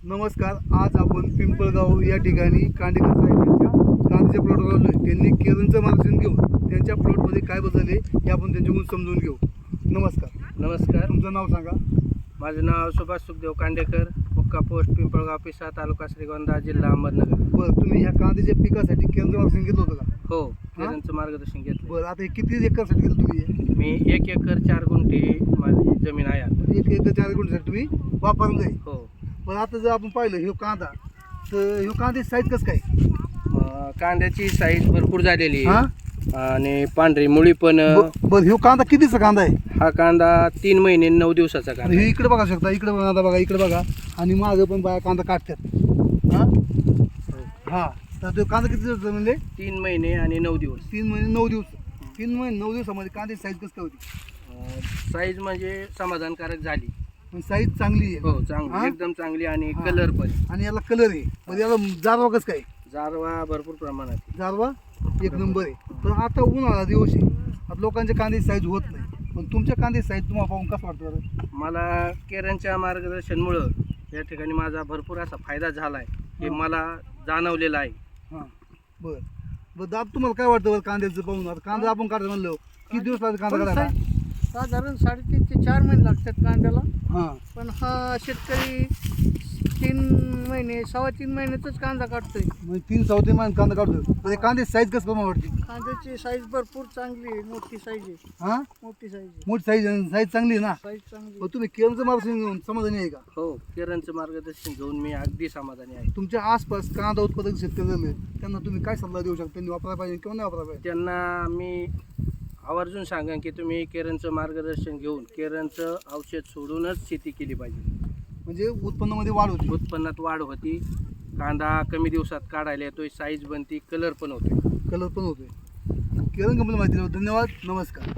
नमस्कार. आज आपण पिंपळगाव या ठिकाणी कांडेकर साहेब यांच्या कांद्याच्या प्लॉटवर आलो आहे. त्यांनी केरनचं मार्गदर्शन घेऊन त्यांच्या प्लॉटमध्ये काय बदल आहे हे आपण त्यांच्याकडून समजून घेऊ. नमस्कार. नमस्कार. तुमचं नाव सांगा. माझं नाव सुभाष सुखदेव कांडेकर, मुक्का पोस्ट पिंपळगाव पिसा, तालुका श्रीगोंदा, जिल्हा अहमदनगर. बरं, तुम्ही ह्या कांद्याच्या पिकासाठी केरनचं मार्गदर्शन घेतलं होतं का? हो, केरनचं मार्गदर्शन घेतलं. बरं, आता हे किती एकरसाठी घेतलं तुम्ही हे? मी 1 एकर 4 गुंठे माझी जमीन आहे आता. 1 एकर 4 गुंठ्यासाठी तुम्ही वापरलं आहे. हो. पण आता जर आपण पाहिलं हे कांदा, तर हे कांद्याची साईज कसं काय? कांद्याची साईज भरपूर झालेली हां, आहे आणि पांढरी मुळी पण. बरं, हे कांदा कितीचा कांदा आहे? हा कांदा 3 महिने 9 दिवसाचा कांदा. हे इकडे बघा शकता, इकडे कांदा बघा, इकडे बघा, आणि मागं पण बाया कांदा काढतात. हां हां, तर तो कांदा किती दिवसाचा म्हणजे? 3 महिने आणि 9 दिवस. 3 महिने 9 दिवस. 3 महिने 9 दिवसामध्ये कांद्याची साईज कसं काय होती? साईज म्हणजे समाधानकारक झाली. साईज चांगली आहे. हो, चांगली, हां? एकदम चांगली. आणि हां. कलर पण. आणि याला कलर आहे. म्हणजे याला जारवा कसं काय? जारवा भरपूर प्रमाणात आहे. जारवा एक नंबर आहे. पण आता उन्हाळा दिवस आहे, आता लोकांच्या कांद्याची साईज होत नाही, पण तुमच्या कांद्याची साईज तुम्हाला पाहून कसं वाटतं बरं? मला केरनच्या मार्गदर्शनमुळं या ठिकाणी माझा भरपूर असा फायदा झाला आहे हे हां. मला जाणवलेलं आहे. हां, बरं बरं. दादा, तुम्हाला काय वाटतं बरं कांद्याचं पाहून? आता कांदा आपण काढतो म्हणलं, किती दिवस लागते कांदा काढायला? साधारण 3.5 ते 4 महिने लागतात कांद्याला. हां, पण हा शेतकरी 3 महिने 3.25 महिन्यातच कांदा काढतोय. म्हणजे 3-4 महिने कांदा काढतो. पण हे कांद्याची साईज कसं तुम्हाला वाटते? कांद्याची साईज भरपूर चांगली आहे, मोठी साईज आहे. हां, मोठी साईज आहे. मोठी साईज चांगली आहे ना? साईज चांगली मग तुम्ही केरनचं मार्गदर्शन घेऊन समाधानी आहे का? हो, केरनचं मार्गदर्शन घेऊन मी अगदी समाधानी आहे. तुमच्या आसपास कांदा उत्पादक शेतकरी झाले, त्यांना तुम्ही काय सल्ला देऊ शकता? त्यांनी वापरायला पाहिजे किंवा नाही वापरायला पाहिजे? त्यांना मी आवर्जून सांगेन की तुम्ही केरनचं मार्गदर्शन घेऊन केरनचं औषध सोडूनच शेती केली पाहिजे. म्हणजे उत्पन्नामध्ये वाढ होती. उत्पन्नात वाढ होती, कांदा कमी दिवसात काढायला येतोय, साईज बनती, कलर पण होतोय. कलर पण होतोय. केरन कंपनी माहिती दिल्याबद्दल धन्यवाद. नमस्कार.